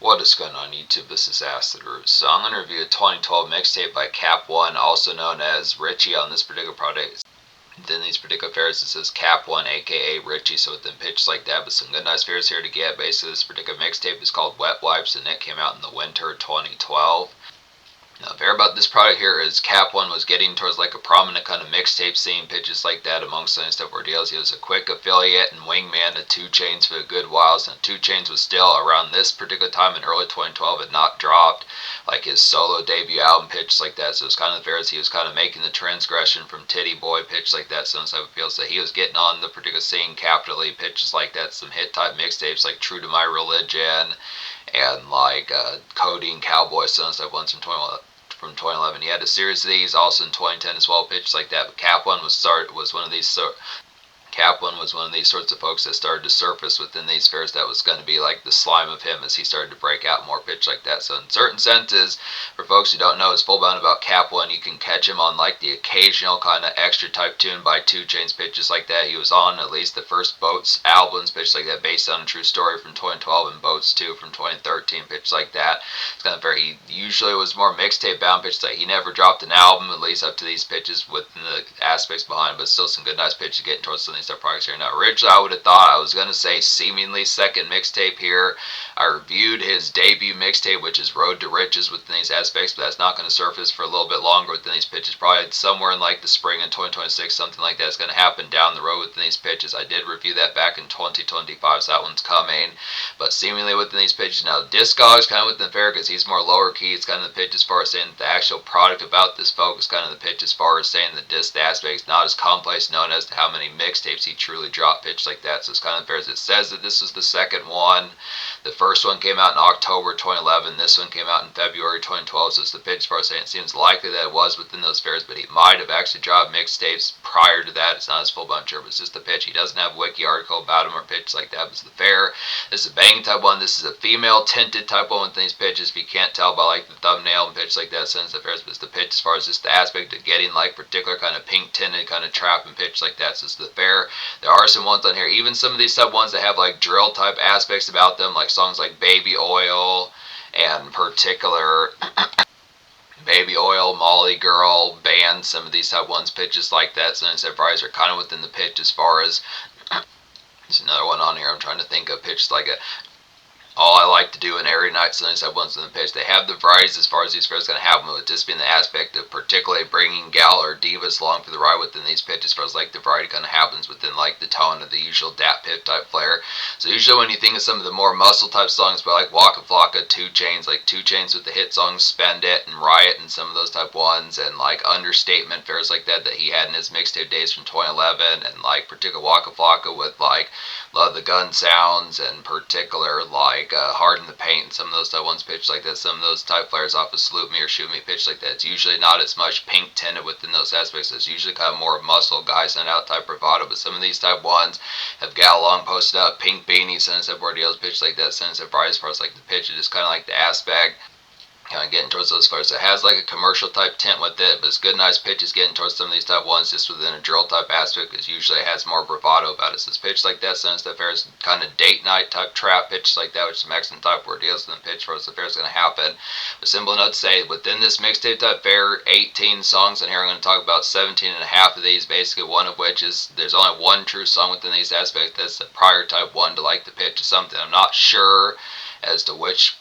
What is going on YouTube? This is Acid Roots. So I'm going to review a 2012 mixtape by Cap1, also known as Richie on this particular project. Within these particular fairs it says Cap1 aka Richie, so within pitches like that, but some good nice fairs here to get. Basically this particular mixtape is called Wet Wipes and it came out in the winter of 2012. Now, the fair about this product here is Cap1 was getting towards like a prominent kind of mixtape scene, pitches like that amongst any stuff ordeals. He was a quick affiliate and wingman to 2 Chainz for a good while. So 2 Chainz was still around this particular time in early 2012 had not dropped like his solo debut album, pitch like that. So it's kind of fair as he was kind of making the transgression from Titty Boy, pitch like that. So type of feels that he was getting on the particular scene capitally, pitches like that. Some hit type mixtapes like True to My Religion and like Codeine Cowboy, so stuff ones from 2011. He had a series of these also in 2010 as well, pitches like that. But Cap1 was one of these Cap1 was one of these sorts of folks that started to surface within these fairs that was going to be like the slime of him as he started to break out more, pitch like that. So in certain senses, for folks who don't know his full bound about Cap1, you can catch him on like the occasional kind of extra type tune by 2 Chainz, pitches like that. He was on at least the first Boats albums, pitch like that, based on a true story from 2012, and Boats 2 from 2013, pitch like that. It's kind of very, he usually was more mixtape bound, pitch like he never dropped an album, at least up to these pitches with the aspects behind, but still some good nice pitches getting towards some of these products here. Now originally I would have thought I was going to say seemingly second mixtape here. I reviewed his debut mixtape, which is Road to Riches, within these aspects, but that's not going to surface for a little bit longer within these pitches. Probably somewhere in like the spring in 2026, something like that is going to happen down the road within these pitches. I did review that back in 2025, so that one's coming. But seemingly within these pitches. Now Discog's kind of within the fair because he's more lower key. It's kind of the pitch as far as saying the actual product about this folk is kind of the pitch as far as saying the disc aspect is not as complex known as to how many mixtapes he truly dropped, pitch like that. So it's kind of fair as it says that this was the second one. The first one came out in October 2011. This one came out in February 2012. So it's the pitch as far as saying it seems likely that it was within those fairs, but he might have actually dropped mixtapes prior to that. It's not his full bunch, but it's just the pitch. He doesn't have a wiki article about him or pitch like that. But it's the fair. This is a bang type one. This is a female tinted type one with these pitches. If you can't tell by like the thumbnail and pitch like that, since the fairs, but it's the pitch as far as just the aspect of getting like particular kind of pink tinted kind of trap and pitch like that. So it's the fair. There are some ones on here, even some of these sub ones that have like drill type aspects about them, like songs like Baby Oil and particular Baby Oil, Molly Girl, Band, some of these type ones, pitches like that. So instead fries are kind of within the pitch as far as there's another one on here I'm trying to think of, pitched like a All I Like to Do in Every Night, Sunday Side Ones in the pitch. They have the varieties as far as these fairs going to happen, with just being the aspect of particularly bringing gal or divas along for the ride within these pitches, as far as like the variety kind of happens within like the tone of the usual Dat Pip type flair. So usually when you think of some of the more muscle type songs by like Waka Flocka, 2 Chainz, like 2 Chainz with the hit songs Spend It and Riot and some of those type ones, and like Understatement fairs like that he had in his mixtape days from 2011, and like particular Waka Flocka with like Love the Gun Sounds and particular like Hard in the Paint and some of those type ones pitched like that. Some of those type flares off of Salute Me or Shoot Me pitched like that. It's usually not as much pink tinted within those aspects. It's usually kind of more muscle guy sent out type bravado. But some of these type ones have gal long posted up pink beanies, sentence up ordeals pitched like that. Sentence up as far as like the pitch, it is kind of like the aspect. Kind of getting towards those flares. It has like a commercial type tint with it, but it's good, nice pitches getting towards some of these type ones just within a drill type aspect, because usually it has more bravado about it. So it's pitched like that, since the fair is kind of date night type trap pitch like that, which is some excellent type ordeals and the pitch for us the fair is going to happen. But simple enough to say, within this mixtape type fair, 18 songs in here. I'm going to talk about 17 and a half of these, basically one of which is there's only one true song within these aspects. That's the prior type one to like the pitch of something. I'm not sure as to which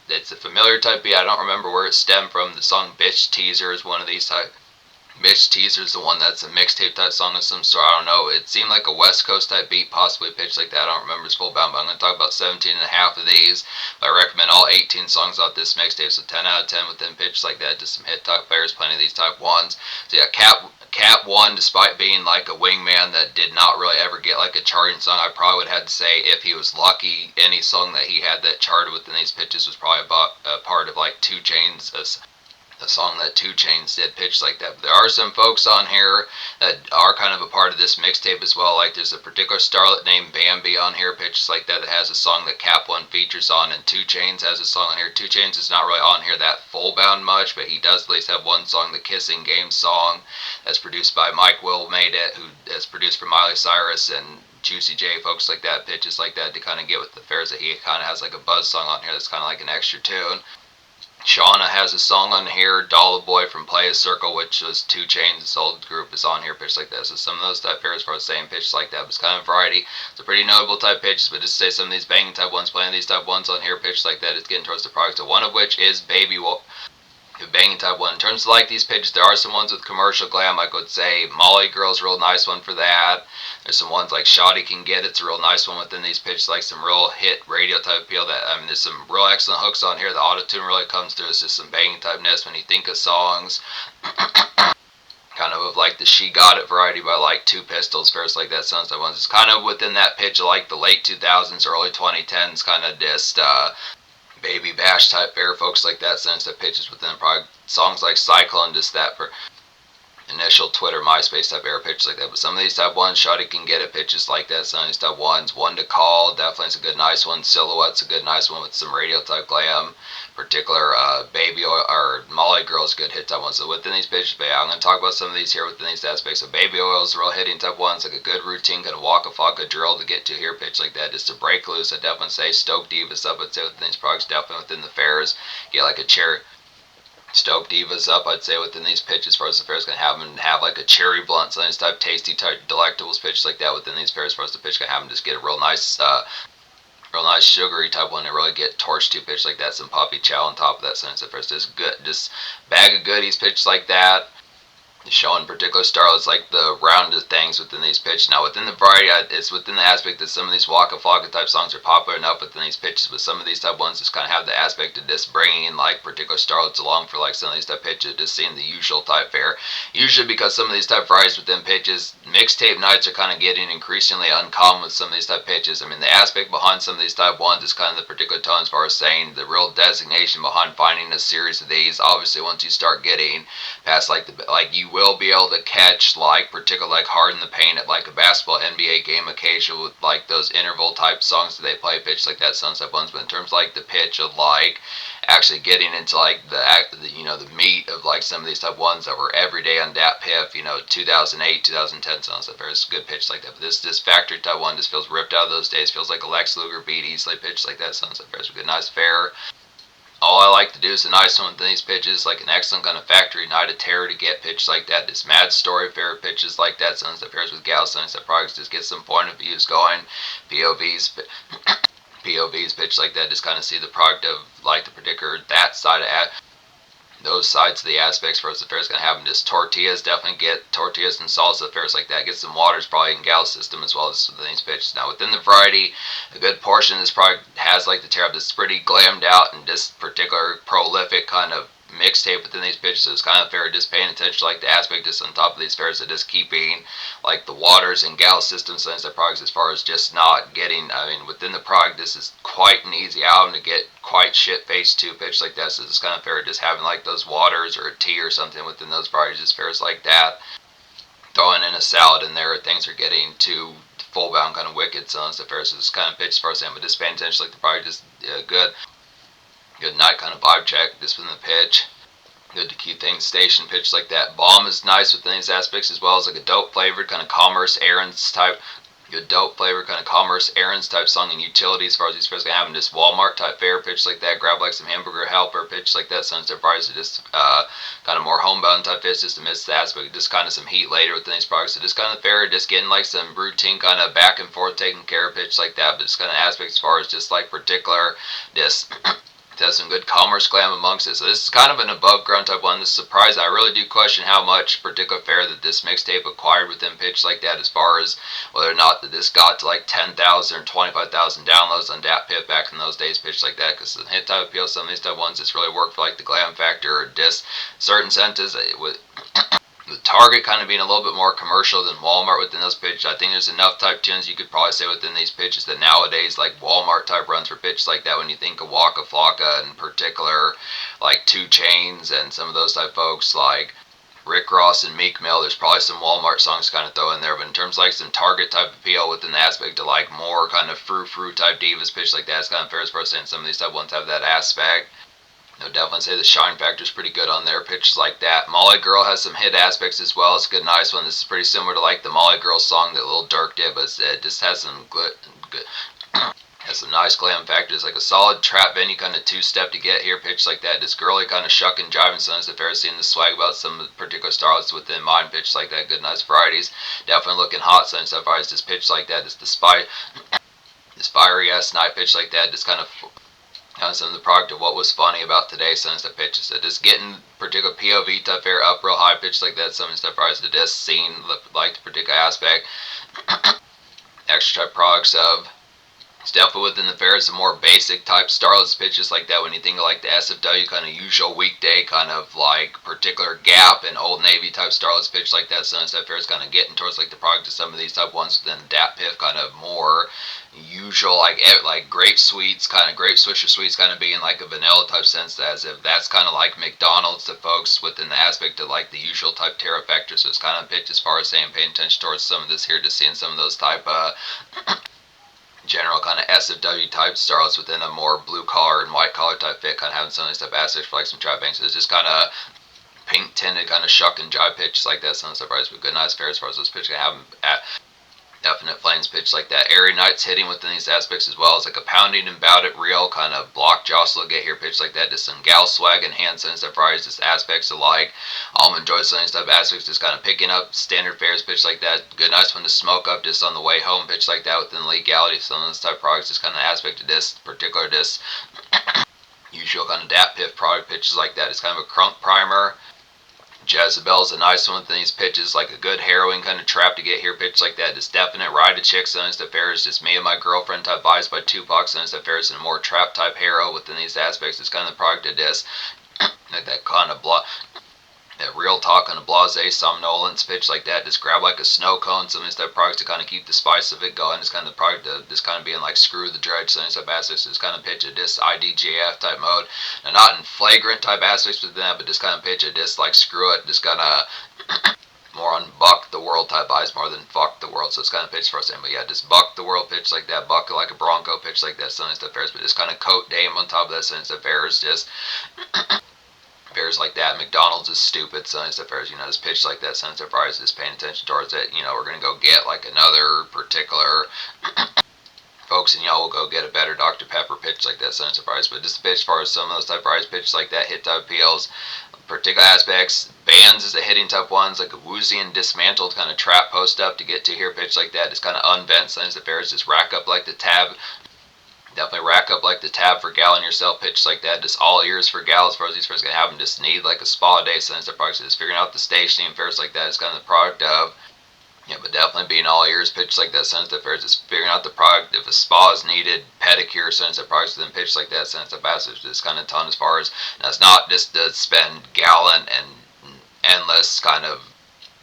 it's a familiar type beat. I don't remember where it stemmed from. The song Bitch Teaser is one of these type. Bitch Teaser is the one that's a mixtape type song of some sort. I don't know. It seemed like a West Coast type beat, possibly pitched like that. I don't remember its full bound, but I'm going to talk about 17 and a half of these. But I recommend all 18 songs off this mixtape, so 10 out of 10 within pitch like that. Just some hit type players, plenty of these type ones. So yeah, Cap1, despite being like a wingman that did not really ever get like a charting song, I probably would have to say if he was lucky, any song that he had that charted within these pitches was probably a part of like 2 Chainz, a song that 2 Chainz did pitch like that. But there are some folks on here that are kind of a part of this mixtape as well. Like there's a particular starlet named Bambi on here, pitches like that has a song that Cap1 features on, and 2 Chainz has a song on here. 2 Chainz is not really on here that full bound much, but he does at least have one song, the Kissing Game song, that's produced by Mike Will Made It, who is produced for Miley Cyrus, and Juicy J, folks like that, pitches like that to kind of get with the fairs that he kind of has like a buzz song on here that's kind of like an extra tune. Shauna has a song on here. Dollar Boy from Play a Circle, which was 2 Chainz' old group, is on here, pitched like that. So some of those type pairs for the same pitch like that, but it's kind of variety. It's a pretty notable type pitches, but just to say some of these banging type ones, playing these type ones on here, pitched like that, it's getting towards the product. So one of which is Baby Wolf. Banging type one. In terms of like these pitches, there are some ones with commercial glam. I would say Molly Girl's a real nice one for that. There's some ones like Shawty Can Get It's a real nice one within these pitches, like some real hit radio type appeal. That there's some real excellent hooks on here. The auto tune really comes through. It's just some banging typeness when you think of songs. Kind of like the She Got It variety by like Two Pistols, fairs like that, sounds like ones. It's kind of within that pitch of like the late 2000s, early 2010s, kind of just Baby Bash type fair, folks like that, sense that pitches within probably songs like Cyclone, just that for initial Twitter, MySpace type era pitches like that. But some of these type ones, Shawty Can Get It pitches like that. Some of these type ones, One to Call, definitely is a good nice one. Silhouette's a good nice one with some radio type glam. Particular Baby Oil or Molly Girl's good hit type ones. So within these pitches, but yeah, I'm going to talk about some of these here within these aspects. So Baby Oil's real hitting type ones, like a good routine, kind of walk a fuck a drill to get to here pitch like that, just to break loose. I definitely say Stoke Divas up. I'd say within these products, definitely within the fairs, get like a cherry. Stoke Divas up, I'd say within these pitches, as far as the fair's gonna have them have like a cherry blunt, so these type tasty type delectables pitch like that within these fairs, as far as the pitch gonna have them just get a real nice sugary type one to really get torched to pitch like that. Some puppy chow on top of that, so it's first just good, just bag of goodies pitch like that. Showing particular starlets like the rounded things within these pitches. Now within the variety, it's within the aspect that some of these Waka Flocka type songs are popular enough within these pitches, but some of these type ones just kind of have the aspect of just bringing in like particular starlets along for like some of these type pitches, just seeing the usual type fare. Usually because some of these type varieties within pitches, mixtape nights are kind of getting increasingly uncommon with some of these type pitches. I mean, the aspect behind some of these type ones is kind of the particular tone as far as saying the real designation behind finding a series of these. Obviously, once you start getting past like you will be able to catch like particular like Hard in the Paint at like a basketball NBA game occasionally with like those interval type songs that they play pitch like that sunset ones. But in terms of like the pitch of like actually getting into like the meat of like some of these type ones that were every day on Dat Piff, 2008 2010 songs that there's good pitch like that. But this factory type one just feels ripped out of those days, feels like a Lex Luger beat, easily pitched like that sunset there's a good nice fair. All I like to do is a nice one with these pitches, like an excellent kind of factory night of terror to get pitches like that. This mad story fair pitches like that, sunset pairs with gal sunset products, just get some point of views going. POVs pitch like that, just kind of see the product of like the particular that side of those sides of the aspects for us the fair's gonna have them. Just tortillas, definitely get tortillas and salsa fairs like that. Get some waters probably in gal system as well as within these pitches. Now within the variety, a good portion of this product has like the tear up that's pretty glammed out and just particular prolific kind of mixtape within these pitches. So it's kind of fair just paying attention to like the aspect just on top of these fairs of just keeping like the waters and gal systems and that products as far as just not getting, within the product this is quite an easy album to get quite shit faced to pitch like that. So it's kind of fair just having like those waters or a tea or something within those varieties as fairs like that. Throwing in a salad in there, things are getting too full bound kind of wicked, so it's the fair. So it's kind of pitch as far as saying, but just paying attention like the product is good night kind of vibe check just within the pitch. Good to keep things station pitch like that. Bomb is nice within these aspects as well as like a dope flavored kind of commerce errands type. Good dope flavor kind of commerce errands type song and utility as far as these fairs gonna have this Walmart type fair pitch like that. Grab like some hamburger helper pitch like that. Sunset fries are just kind of more homebound type fits just to miss the aspect. Just kind of some heat later within these products. So just kind of fair, just getting like some routine kind of back and forth taking care of pitch like that. But just kind of aspects as far as just like particular just has some good commerce glam amongst it. So this is kind of an above ground type one. This is surprising. I really do question how much particular fair that this mixtape acquired within pitch like that as far as whether or not that this got to like 10,000 or 25,000 downloads on Dat Piff back in those days pitch like that, because the hit type appeal, some of these type ones it's really worked for like the glam factor or just certain sentences with the Target kind of being a little bit more commercial than Walmart within those pitches. I think there's enough type tunes you could probably say within these pitches that nowadays like Walmart type runs for pitches like that when you think of Waka Flocka in particular, like 2 Chainz and some of those type folks like Rick Ross and Meek Mill. There's probably some Walmart songs kind of throw in there, but in terms of like some Target type appeal within the aspect of like more kind of frou type divas pitch like that, it's kind of fair as far as saying some of these type ones have that aspect. I would definitely say the shine factor is pretty good on there. Pitches like that. Molly Girl has some hit aspects as well. It's a good, nice one. This is pretty similar to like the Molly Girl song that Lil Durk did, but it just has some good has some nice glam factors, like a solid trap venue kind of two-step to get here, pitch like that. This girly kind of shucking, jiving sons of Pharisee and the swag about some particular styles within mine, pitch like that. Good, nice varieties. Definitely looking hot, sons of varieties. This pitch like that. This fiery ass night pitch like that. Just kind of some of the product of what was funny about today, some stuff pitches. So just getting particular POV type air up real high pitch like that. Some stuff rise to this scene, like the particular aspect. Extra type products of. It's definitely within the fair. It's a more basic type starless pitches like that. When you think of like the SFW kind of usual weekday kind of like particular Gap and Old Navy type starless pitch like that, Sunset Fair is kind of getting towards like the product of some of these type ones. Then Dat Piff kind of more usual like grape sweets, kind of grape swisher sweets, kind of being like a vanilla type sense, as if that's kind of like McDonald's to folks within the aspect of like the usual type terror factor. So it's kind of pitched as far as saying paying attention towards some of this here, just seeing some of those type general kind of SFW type starlets within a more blue collar and white collar type fit, kind of having some of these type aspects for like some trap banks. So it's just kind of pink tinted kind of shuck and jive pitch like that. Some of the surprise, but good, nice fair as far as those pitches can have at definite flames pitch like that. Airy Nights hitting within these aspects as well as like a pounding and bout it real kind of block jostle get here pitch like that. Just some gal swag and hand sense that fries just aspects of like almond joy sunny stuff aspects, just kind of picking up standard fares pitch like that. Good, nice one to smoke up just on the way home pitch like that within the legality of some of this type of products. Just kind of aspect of this particular this usual kind of Dat Piff product pitches like that. It's kind of a crunk primer. Jezebel's a nice one with these pitches, like a good heroin kind of trap to get here, pitch like that. This definite ride to chicks on the fair is just me and my girlfriend type vibes by Tupac on the fair is a more trap type hero within these aspects. It's kind of the product of this, like that kind of that real talk on a blase somnolence pitch like that. Just grab like a snow cone, some of this type of products to kind of keep the spice of it going. It's kind of the product of just kind of being like screw the dredge, some of this type of aspects. It's kind of pitch a this IDGF type mode. Now not in flagrant type aspects with that, but just kind of pitch a this like screw it, just kind of more on buck the world type vibes more than fuck the world. So it's kind of pitch for us. But yeah, just buck the world pitch like that, buck like a Bronco pitch like that, some of this stuff fairs, but just kind of coat Dame on top of that, some of this stuff fairs, just fairs like that. McDonald's is stupid, some of this stuff fairs, just pitch like that, some of this fries, just paying attention towards it. We're gonna go get like another particular folks, and y'all will go get a better Dr. Pepper pitch like that, some of this fries. But just a pitch as far as some of those type of fries pitch like that, hit type appeals, particular aspects. Bands is the hitting type ones, like a woozy and dismantled kind of trap post up to get to here pitch like that. Just kind of unvent some of the fairs, just rack up like the tab. Definitely rack up like the tab for gal in yourself pitch like that. Just all ears for gal as far as these fairs gonna have them. Just need like a spa day, some of the products. Just figuring out the stage theme fairs like that is kind of the product of. Yeah, but definitely being all ears pitch like that, sense that fairs, just figuring out the product. If a spa is needed, pedicure, sense that products, then pitch like that, sense that passage. Just kind of ton as far as, now it's not just to spend gallant and endless kind of,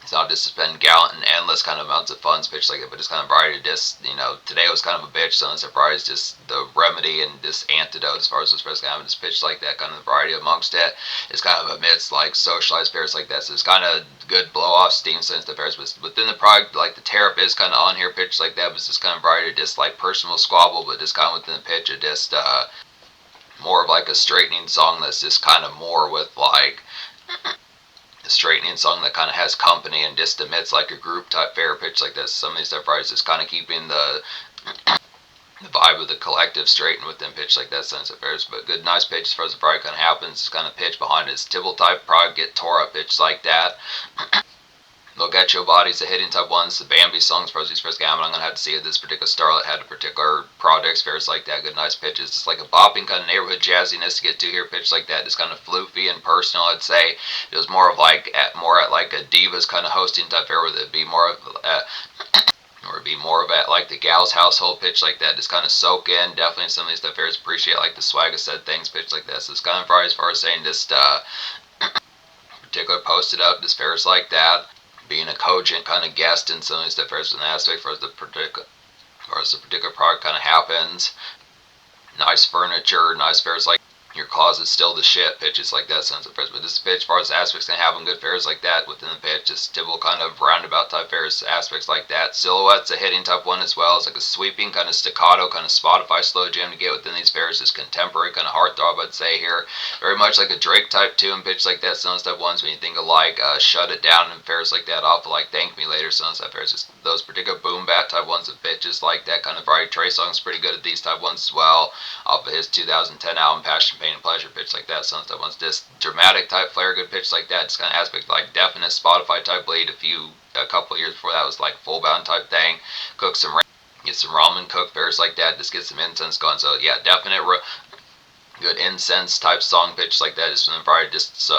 it's not just to spend gallant and endless kind of amounts of funds pitch like it, but just kind of variety. Just, today was kind of a bitch, so it's surprise, just the remedy and this antidote as far as what's supposed to happen. Just pitch like that, kind of the variety amongst it. It's kind of amidst like socialized fairs like that, so it's kind of good blow off steam since the fairs, but within the product, like the tariff is kind of on here pitch like that, but it's just kind of variety, just like personal squabble, but just kind of within the pitch of just more of like a straightening song that's just kind of more with like a straightening song that kind of has company and just emits like a group type fair pitch like this. Some of these type varieties is kind of keeping the vibe of the collective straightened within pitch like that sense of fairs. But good, nice pitch as far as the variety kind of happens. It's kind of pitch behind it. It's Tibble type product, get tore up pitch like that. Look at your bodies, the hitting type ones, the Bambi songs, for these first gamut. I'm going to have to see if this particular starlet had a particular projects, fairs like that, good nice pitches. It's like a bopping kind of neighborhood jazziness to get to here, pitch like that. It's kind of floofy and personal, I'd say. It was more of like, more at like a divas kind of hosting type fair, where it'd be more of, or it'd be more of at like the gal's household pitch like that. Just kind of soak in, definitely some of these stuff fairs appreciate like the swag of said things pitch like that. So it's kind of as far as saying just, particular posted up, just fairs like that. Being a cogent kind of guest in some of these different aspects as the particular product kind of happens. Nice furniture, nice fairs like your closet's still the shit, pitches like that sounds at first. But this pitch, as far as aspects, can have them good fares like that within the pitch. Just typical kind of roundabout type fares aspects like that. Silhouette's a hitting type one as well. It's like a sweeping kind of staccato kind of Spotify slow jam to get within these fares. Is contemporary kind of heartthrob, I'd say here. Very much like a Drake type 2 and pitch like that. Sounds type ones when you think of like Shut It Down and fares like that off of like Thank Me Later. Sounds type fares. Just those particular boom bat type ones of pitches like that kind of variety. Trey Songz pretty good at these type ones as well. Off of his 2010 album Passion, Pain, and Pleasure pitch like that. Sounds type one's just dramatic type flare, good pitch like that. Just kind of aspect like definite Spotify type lead. A couple of years before that was like full bound type thing. Cook some get some ramen cooked fares like that. Just get some incense going. So yeah, definite good incense type song pitch like that. Just from the variety, just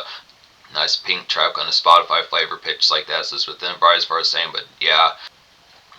nice pink trap kind of Spotify flavor pitch like that. So it's within variety as far as saying, but yeah.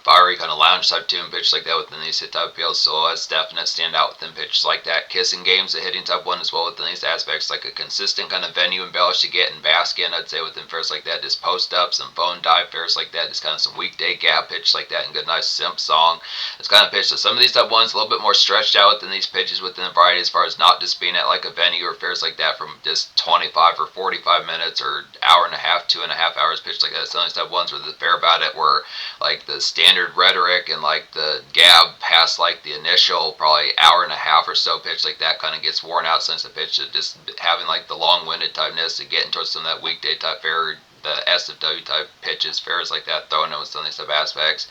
Fiery kind of lounge type tune pitch like that within these hit type appeals, so that's definite standout within pitches like that. Kissing Game's a hitting type one as well within these aspects, like a consistent kind of venue embellish to get and bask in, I'd say within fares like that. Just post ups and phone dive fares like that, just kind of some weekday gap pitch like that, and good nice simp song. It's kind of pitch. So some of these type ones a little bit more stretched out within these pitches within the variety as far as not just being at like a venue or fares like that from just 25 or 45 minutes or hour and a half, 2.5 hours pitch like that. Some of these type ones where the fair about it were like the standard rhetoric and like the gab past like the initial probably hour and a half or so pitch like that kind of gets worn out since the pitch of just having like the long-winded typeness and getting towards some of that weekday type fair, the SFW type pitches, fares like that, throwing in with some of these type aspects.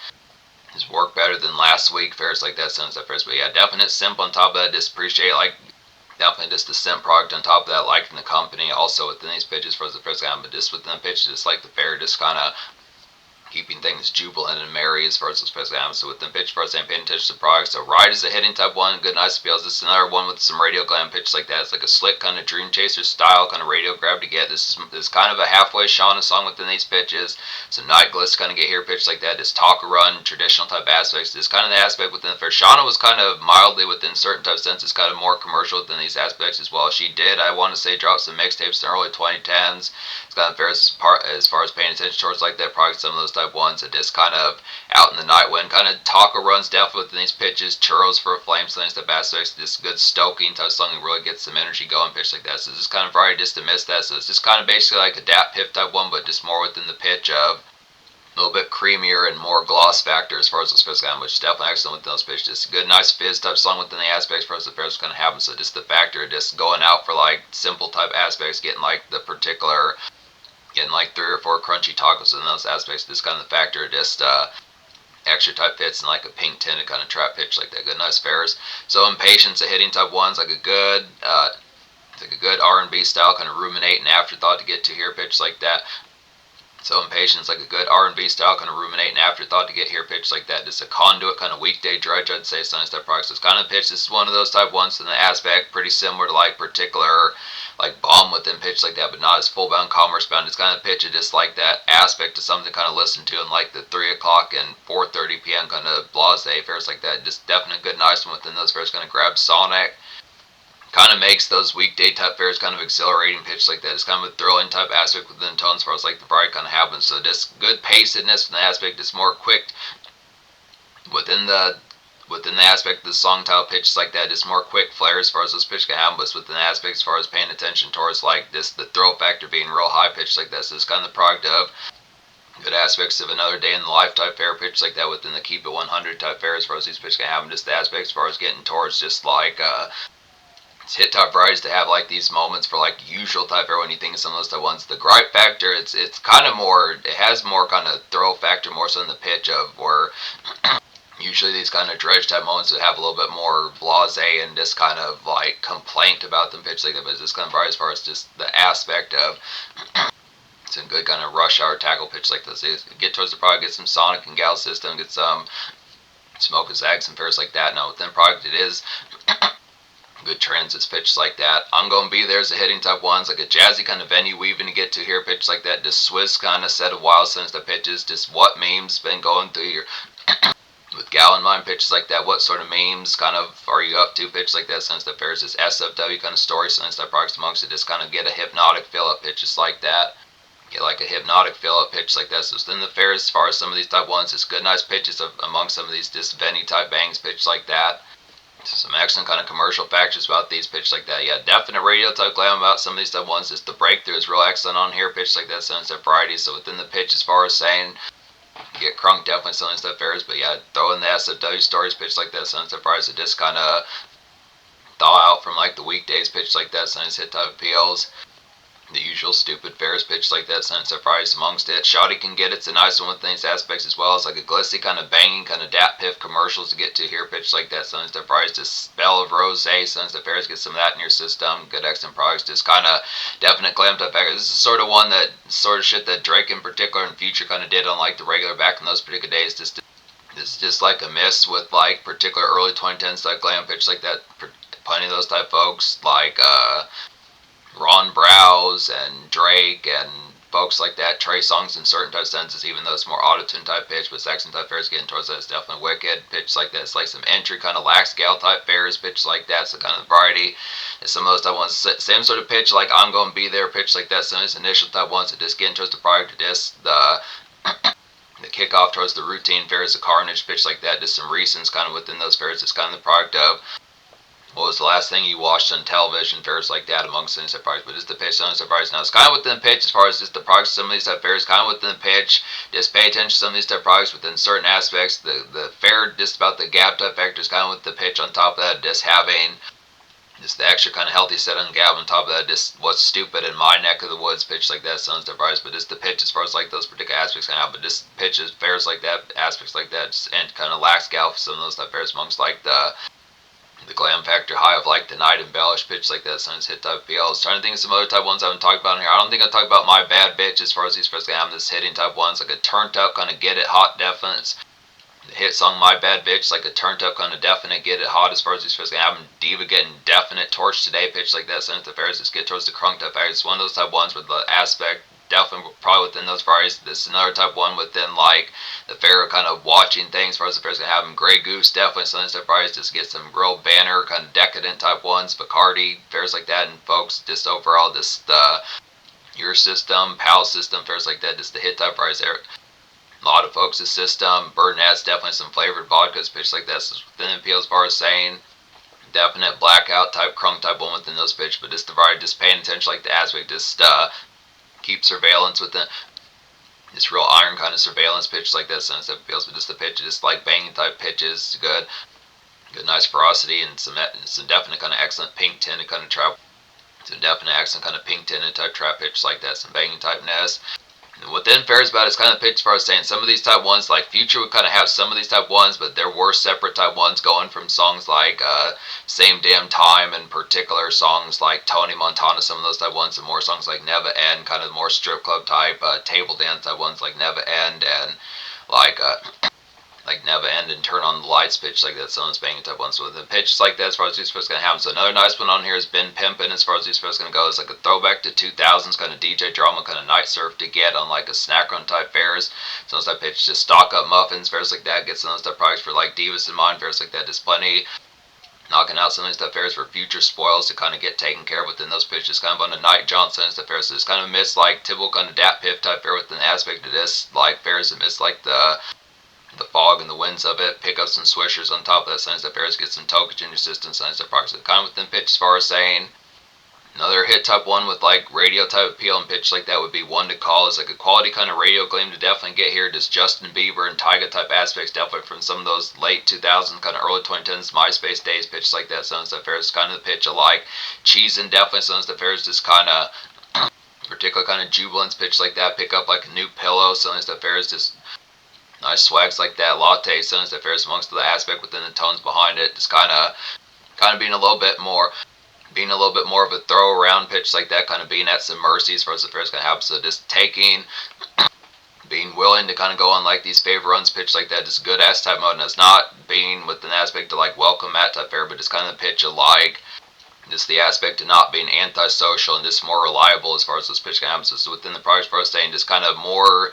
Just work better than last week, fares like that, some stuff fares. But yeah, definite simp on top of that. Just appreciate like definitely just the simp product on top of that, liking the company also within these pitches for the first time, but just within the pitch, just like the fair, just kind of keeping things jubilant and merry as far as those pitch. So with the pitch first, I'm paying attention to the product. So Ride is a hitting type one, good nice appeals. This is another one with some radio glam pitch like that. It's like a slick kind of Dream Chaser style kind of radio grab to get. This is kind of a halfway Shauna song within these pitches. Some Night Gliss kind of get here pitch like that. This talk a run, traditional type aspects. This kind of the aspect within the fair. Shauna was kind of mildly within certain type senses, kind of more commercial within these aspects as well. She did, I want to say, drop some mixtapes in the early 2010s. It's kind of fair as far as paying attention towards like that product, some of those type ones that just kind of out in the night wind, kind of taco runs definitely within these pitches, churros for a flame, so type aspects, just good stoking type song that really gets some energy going, pitch like that. So this kind of variety just to miss that. So it's just kind of basically like a DAP Piff type one, but just more within the pitch of a little bit creamier and more gloss factor as far as those fizz go, which is definitely excellent with those pitches. Just a good, nice fizz type song within the aspects for us the fizz going to happen. So just the factor of just going out for like simple type aspects, getting like the particular, getting like 3 or 4 crunchy tacos in those aspects. This kind of the factor of just extra type fits and like a pink tinted kind of trap pitch like that. Good, nice fares. So Impatience, a hitting type one's like a good. It's like a good R&B style kind of ruminate and afterthought to get to here pitch like that. So Impatience, like a good R&B style kind of ruminate and afterthought to get here pitch like that. Just a conduit kind of weekday dredge, I'd say, some type products. So it's kind of pitch. This is one of those type ones in the aspect, pretty similar to like particular like bomb within pitch like that, but not as full bound commerce bound. It's kind of pitch it just like that aspect of something to kind of listen to in like the 3 o'clock and 4:30 p.m. kind of blase fares like that. Just definitely a good nice one within those fares. Kind of grab Sonic. Kind of makes those weekday type fares kind of exhilarating pitch like that. It's kind of a thrilling type aspect within tones as far as like the variety kind of happens. So just good pacedness from the aspect. It's more quick within the aspect of the song title pitches like that. Just more quick flair as far as those pitches can happen, but within the aspect as far as paying attention towards like this, the thrill factor being real high pitch like that. So it's kind of the product of good aspects of Another Day in the Life type fair pitch like that within the Keep It 100 type fair as far as these pitches can happen. Just the aspects as far as getting towards just like it's hit type varieties to have like these moments for like usual type fair when you think of some of those type ones. The gripe factor, it's kind of more, it has more kind of thrill factor more so in the pitch of where usually these kind of dredge type moments would have a little bit more blasé and just kind of like complaint about them pitch like that, but it's just kind of as far as just the aspect of some good kind of rush hour tackle pitch like this. Get towards the product, get some Sonic and Gal system, get some Smoke and Zags and fairs like that. Now within product it is good transits pitches like that. I'm Gonna Be There's a hitting type ones, like a jazzy kind of venue weaving to get to here pitch like that. Just Swiss kind of set of wild sense that pitches. Just what memes been going through your with Gal in mind pitches like that. What sort of memes kind of are you up to pitch like that? Since the fairs this SFW kind of story since that products amongst it, just kind of get a hypnotic fill up pitches like that. Get like a hypnotic fill up pitch like that. So within the fairs as far as some of these type ones, it's good nice pitches of among some of these just venue type bangs pitch like that. Some excellent kind of commercial factors about these pitches like that. Yeah, definite radio type glam about some of these type ones. Just the breakthrough is real excellent on here. Pitches like that, sounds like variety. So within the pitch, as far as saying, get crunk, definitely some of these stuff varies. But yeah, throw in the SFW stories, pitch like that, sounds like variety. So just kind of thaw out from like the weekdays, pitch like that, sounds hit type appeals. The usual stupid Ferris pitch like that, sense of price amongst it. Shawty can get it's a nice one with these aspects as well. It's like a glissy kind of banging kind of dap piff commercials to get to here. Pitch like that, sense of price. Just spell of rose, sense of Ferris, get some of that in your system. Good excellent products. Just kind of definite glam type factor. This is sort of one that sort of shit that Drake in particular and Future kind of did on like the regular back in those particular days. It's just like a miss with like particular early 2010s type glam pitch like that. Plenty of those type folks like Ron Browse and Drake and folks like that, Trey Songz in certain type senses, even though it's more auto-tune type pitch, but Saxon type fares getting towards that is definitely wicked. Pitch like that, it's like some entry kind of lax gal type fares, pitch like that, so kind of variety. And some of those type ones, same sort of pitch, like I'm gonna be there, pitch like that, some of these initial type ones that just getting towards the product, just the kickoff towards the routine fares, the carnage pitch like that, just some recents kind of within those fares, it's kind of the product of what was the last thing you watched on television, fares like that amongst these type products, but just the pitch, some of these type products. Now, it's kind of within the pitch as far as just the products, some of these type fares, kind of within the pitch. Just pay attention to some of these type products within certain aspects. The fare, just about the gap type factor is kind of with the pitch on top of that, just having just the extra kind of healthy set on gap on top of that, just what's stupid in my neck of the woods, pitch like that, some of these type products, but just the pitch as far as like those particular aspects kind of, but just pitches, fares like that, aspects like that, and kind of lax gal for some of those type fares amongst like the glam factor high of like the night embellished pitch like that, sometimes hit type PL. I was trying to think of some other type ones I haven't talked about in here. I don't think I talked about my bad bitch as far as these first I'm just hitting type ones, like a turned up kind of get it hot definite. The hit song My Bad Bitch, like a turned up kind of definite get it hot as far as these first having Diva getting definite torch today pitch like that, sometimes the fairs just get towards the crunk type factor. It's one of those type ones with the aspect definitely probably within those varieties. This is another type one within like the fair kind of watching things as far as the fair's gonna have them. Grey Goose definitely some of these type varieties just get some real banner kind of decadent type ones. Bacardi fairs like that, and folks just overall just your system, PAL system fairs like that, just the hit type varieties there. A lot of folks' system, Burnett's definitely some flavored vodkas pitch like that. So within the appeal as far as saying definite blackout type crunk type one within those pitch, but just the variety, just paying attention like the aspect, just keep surveillance within this real iron kind of surveillance pitch like that, sense that feels, but just the pitch, just like banging type pitches, good nice ferocity, and some definite kind of excellent pink tinted kind of trap, some definite excellent kind of pink tinted type trap pitch like that, some banging type nest. And within Fair's about it's kind of pitch as far as saying some of these type ones, like Future would kind of have some of these type ones, but there were separate type ones going from songs like Same Damn Time, and particular songs like Tony Montana, some of those type ones, and more songs like Never End, kind of more strip club type, table dance type ones like Never End, and like Never End and Turn on the Lights pitch like that, some of those banging type ones. So the pitches like that as far as these first going to happen. So another nice one on here has been Pimpin' as far as these first going to go. It's like a throwback to 2000s kind of DJ drama, kind of night surf to get on like a snack run type fairs. So those type pitch, just stock up muffins, fairs like that, get some of those type products for like Divas in mind, fairs like that, just plenty. Knocking out some of these type fairs for future spoils to kind of get taken care of within those pitches, kind of on the night Johnson stuff fairs. So it's kind of miss like typical kind of dap piff type fair within the aspect of this, like fairs that miss like the fog and the winds of it, pick up some swishers on top of that, signs that fairs, get some tokage in your system, signs that products kind of within pitch as far as saying another hit type one with like radio type appeal and pitch like that would be one to call. Is like a quality kind of radio gleam to definitely get here. Just Justin Bieber and Tyga type aspects, definitely from some of those late 2000s, kind of early 2010s MySpace days, pitch like that. Some of the fairs kind of the pitch alike. Cheese and definitely some of the fairs just kind of particular kind of jubilance pitch like that. Pick up like a new pillow. Some of the fairs just nice swags like that. Latte, some of the fairs amongst the aspect within the tones behind it. Just kind of being a little bit more of a throw around pitch like that, kind of being at some mercy as far as the fair's gonna happen. So just being willing to kind of go on like these favor runs pitch like that, just good ass type mode. And it's not being with an aspect of like welcome mat type fair, but just kind of the pitch of like just the aspect of not being antisocial and just more reliable as far as this pitch can happen. So within the product for us saying just kind of more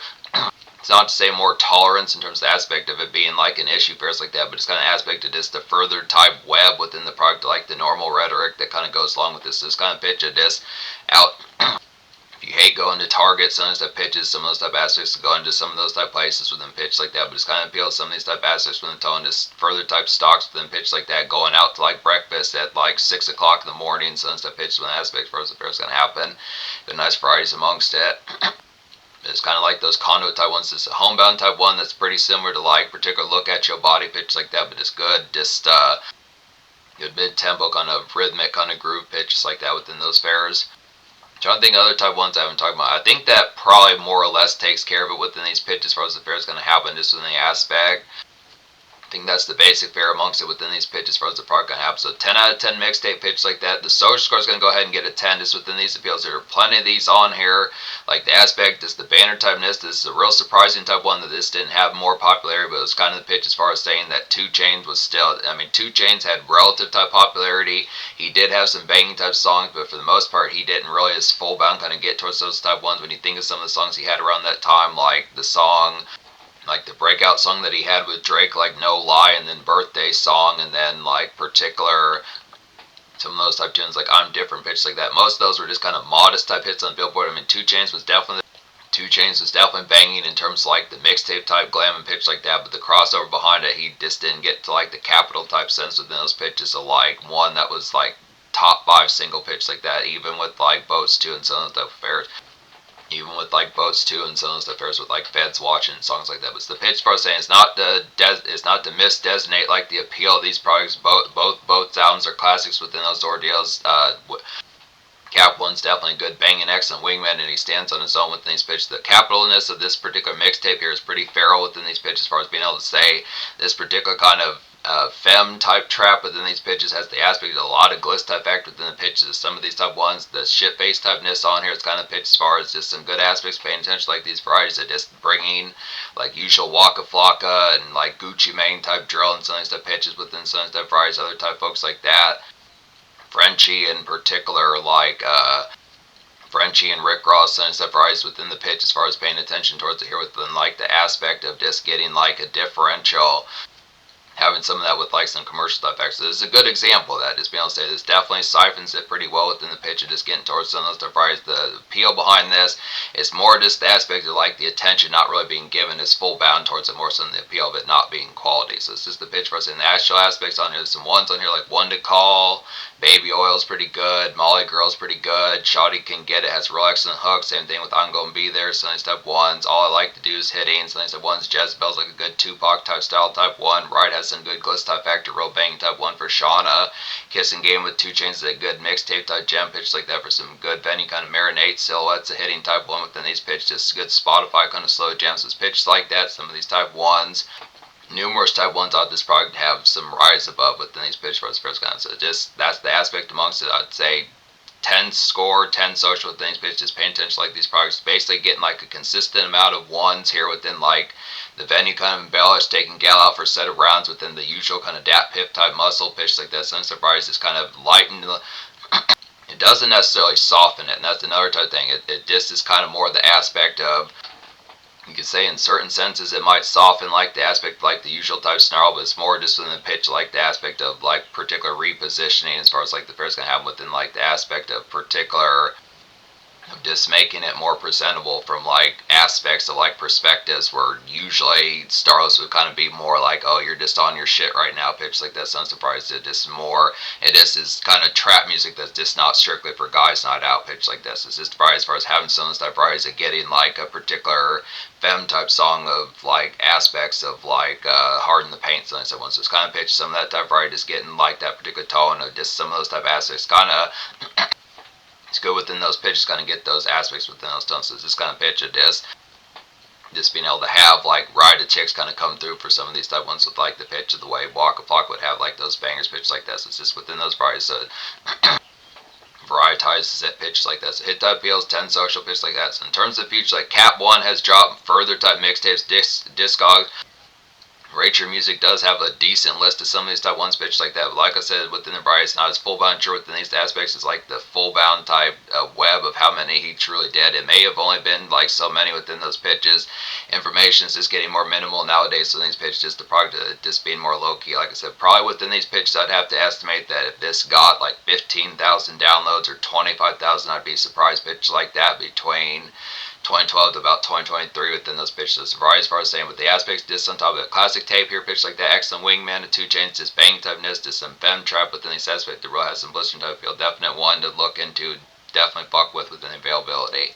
it's not to say more tolerance in terms of the aspect of it being like an issue fairs like that, but it's kind of aspect of just the further type web within the product, like the normal rhetoric that kind of goes along with this. This kind of pitch of this out If you hate going to Target, some of those type pitches, some of those type aspects to go into some of those type places within pitch like that, but it's kind of appeals to some of these type aspects within towing to further type stocks within pitch like that, going out to like breakfast at like 6 o'clock in the morning, some of those type pitches within aspects where it's going to happen. But nice varieties amongst it. It's kind of like those conduit type ones. It's a homebound type one that's pretty similar to like particular look at your body pitch like that, but it's good. Just good mid tempo kind of rhythmic kind of groove pitch just like that within those pairs. I'm trying to think of other type ones I haven't talked about. I think that probably more or less takes care of it within these pitches as far as the fair is going to happen just within the aspect. I think that's the basic fare amongst it within these pitches as far as the product going to happen. So 10 out of 10 mixtape pitch like that. The social score is going to go ahead and get a 10 just within these appeals. There are plenty of these on here. Like the aspect, this the banner typeness. This is a real surprising type one that this didn't have more popularity, but it was kind of the pitch as far as saying that 2 Chainz was still, 2 Chainz had relative type popularity. He did have some banging type songs, but for the most part, he didn't really as full bound kind of get towards those type ones. When you think of some of the songs he had around that time, like the song, like the breakout song that he had with Drake, like No Lie, and then Birthday Song, and then like particular, some of those type tunes like I'm Different pitch like that. Most of those were just kind of modest type hits on Billboard. 2 Chainz was definitely banging in terms of like the mixtape type glam and pitch like that, but the crossover behind it, he just didn't get to like the capital type sense within those pitches. So like one that was like top 5 single pitch like that, even with like Boats 2 and some of the affairs. Even with like Boats 2 and some of those affairs with like Feds Watching and songs like that. But the pitch part saying it's not to misdesignate like the appeal of these products. Both albums are classics within those ordeals. Cap1's definitely a good banging excellent wingman, and he stands on his own within these pitches. The capitalness of this particular mixtape here is pretty feral within these pitches as far as being able to say this particular kind of femme type trap within these pitches has the aspect of a lot of gliss type factor within the pitches. Some of these type ones, the shit face typeness on here, it's kind of pitched as far as just some good aspects, paying attention like these varieties of just bringing like usual Waka Flocka and like Gucci Mane type drill and some of these type pitches within some of these type varieties, other type folks like that. Frenchie in particular, like Frenchie and Rick Ross and stuff varieties within the pitch as far as paying attention towards it here within like the aspect of just getting like a differential, having some of that with like some commercial effects. So this is a good example of that. Just being able to say this definitely siphons it pretty well within the pitch and just getting towards some of those varieties. The appeal behind this is more just the aspect of like the attention not really being given is full bound towards it, more so than the appeal of it not being quality. So it's just the pitch for us. And the actual aspects on here, there's some ones on here like One to Call, Baby Oil's pretty good, Molly Girl's pretty good, Shawty Can Get It has real excellent hooks. Same thing with I'm Gonna Be There, some of these type ones. All I Like to Do Is Hitting, some of these type ones. Jezebel's like a good Tupac type style type one. Right has some good gliss type factor, real bang type one for Shauna. Kissing Game with 2 Chainz is a good mixtape type gem pitch like that for some good venue kind of marinate. Silhouette's a hitting type one within these pitches, just good Spotify kind of slow jams. It's pitched like that. Some of these type ones, numerous type ones out this product have some rise above within these pitch for its first kind. So just that's the aspect amongst it. I'd say 10 score, 10 social within these pitches. Paying attention like these products, basically getting like a consistent amount of ones here within like the venue kind of embellished, taking gal out for a set of rounds within the usual kind of dap piff type muscle pitch like that. Some surprise is kind of lighten the it doesn't necessarily soften it, and that's another type of thing. It just is kind of more the aspect of, you could say in certain senses it might soften like the aspect like the usual type snarl, but it's more just within the pitch like the aspect of like particular repositioning as far as like the fair's gonna have within like the aspect of particular of just making it more presentable from like aspects of like perspectives where usually Starless would kind of be more like, oh, you're just on your shit right now pitch like that. So I'm surprised it just more, it just is kind of trap music that's just not strictly for guys not out pitch like this. It's just as far as having some of those type varieties of getting like a particular femme type song of like aspects of like Harden the Paint, so so it's kind of pitch some of that type variety, just getting like that particular tone of just some of those type aspects kind of it's good within those pitches, kind of get those aspects within those tones. So it's just kind of pitch it is just being able to have like ride chicks kind of come through for some of these type ones with like the pitch of the way Waka Flock would have like those bangers pitch like that. So it's just within those varieties. So varietizes that pitch like that. So hit type appeals, 10 social pitch like that. So in terms of future, like Cap1 has dropped further type mixtapes, discogs. Rate Your Music does have a decent list of some of these type 1s pitches like that, but like I said, within the variety, it's not as full-bound sure within these aspects. It's like the full-bound type web of how many he truly did. It may have only been like so many within those pitches. Information is just getting more minimal nowadays, so these pitches, just the product of just being more low-key. Like I said, probably within these pitches, I'd have to estimate that if this got like 15,000 downloads or 25,000, I'd be surprised. Pitch like that between 2012 to about 2023 within those pitches. So as far as saying with the aspects, just on top of the classic tape here, pitch like that, excellent wingman, the 2 Chainz, just bang typeness, just some fem trap within these aspects. The real has some blistering type feel. Definite one to look into, definitely fuck with within availability.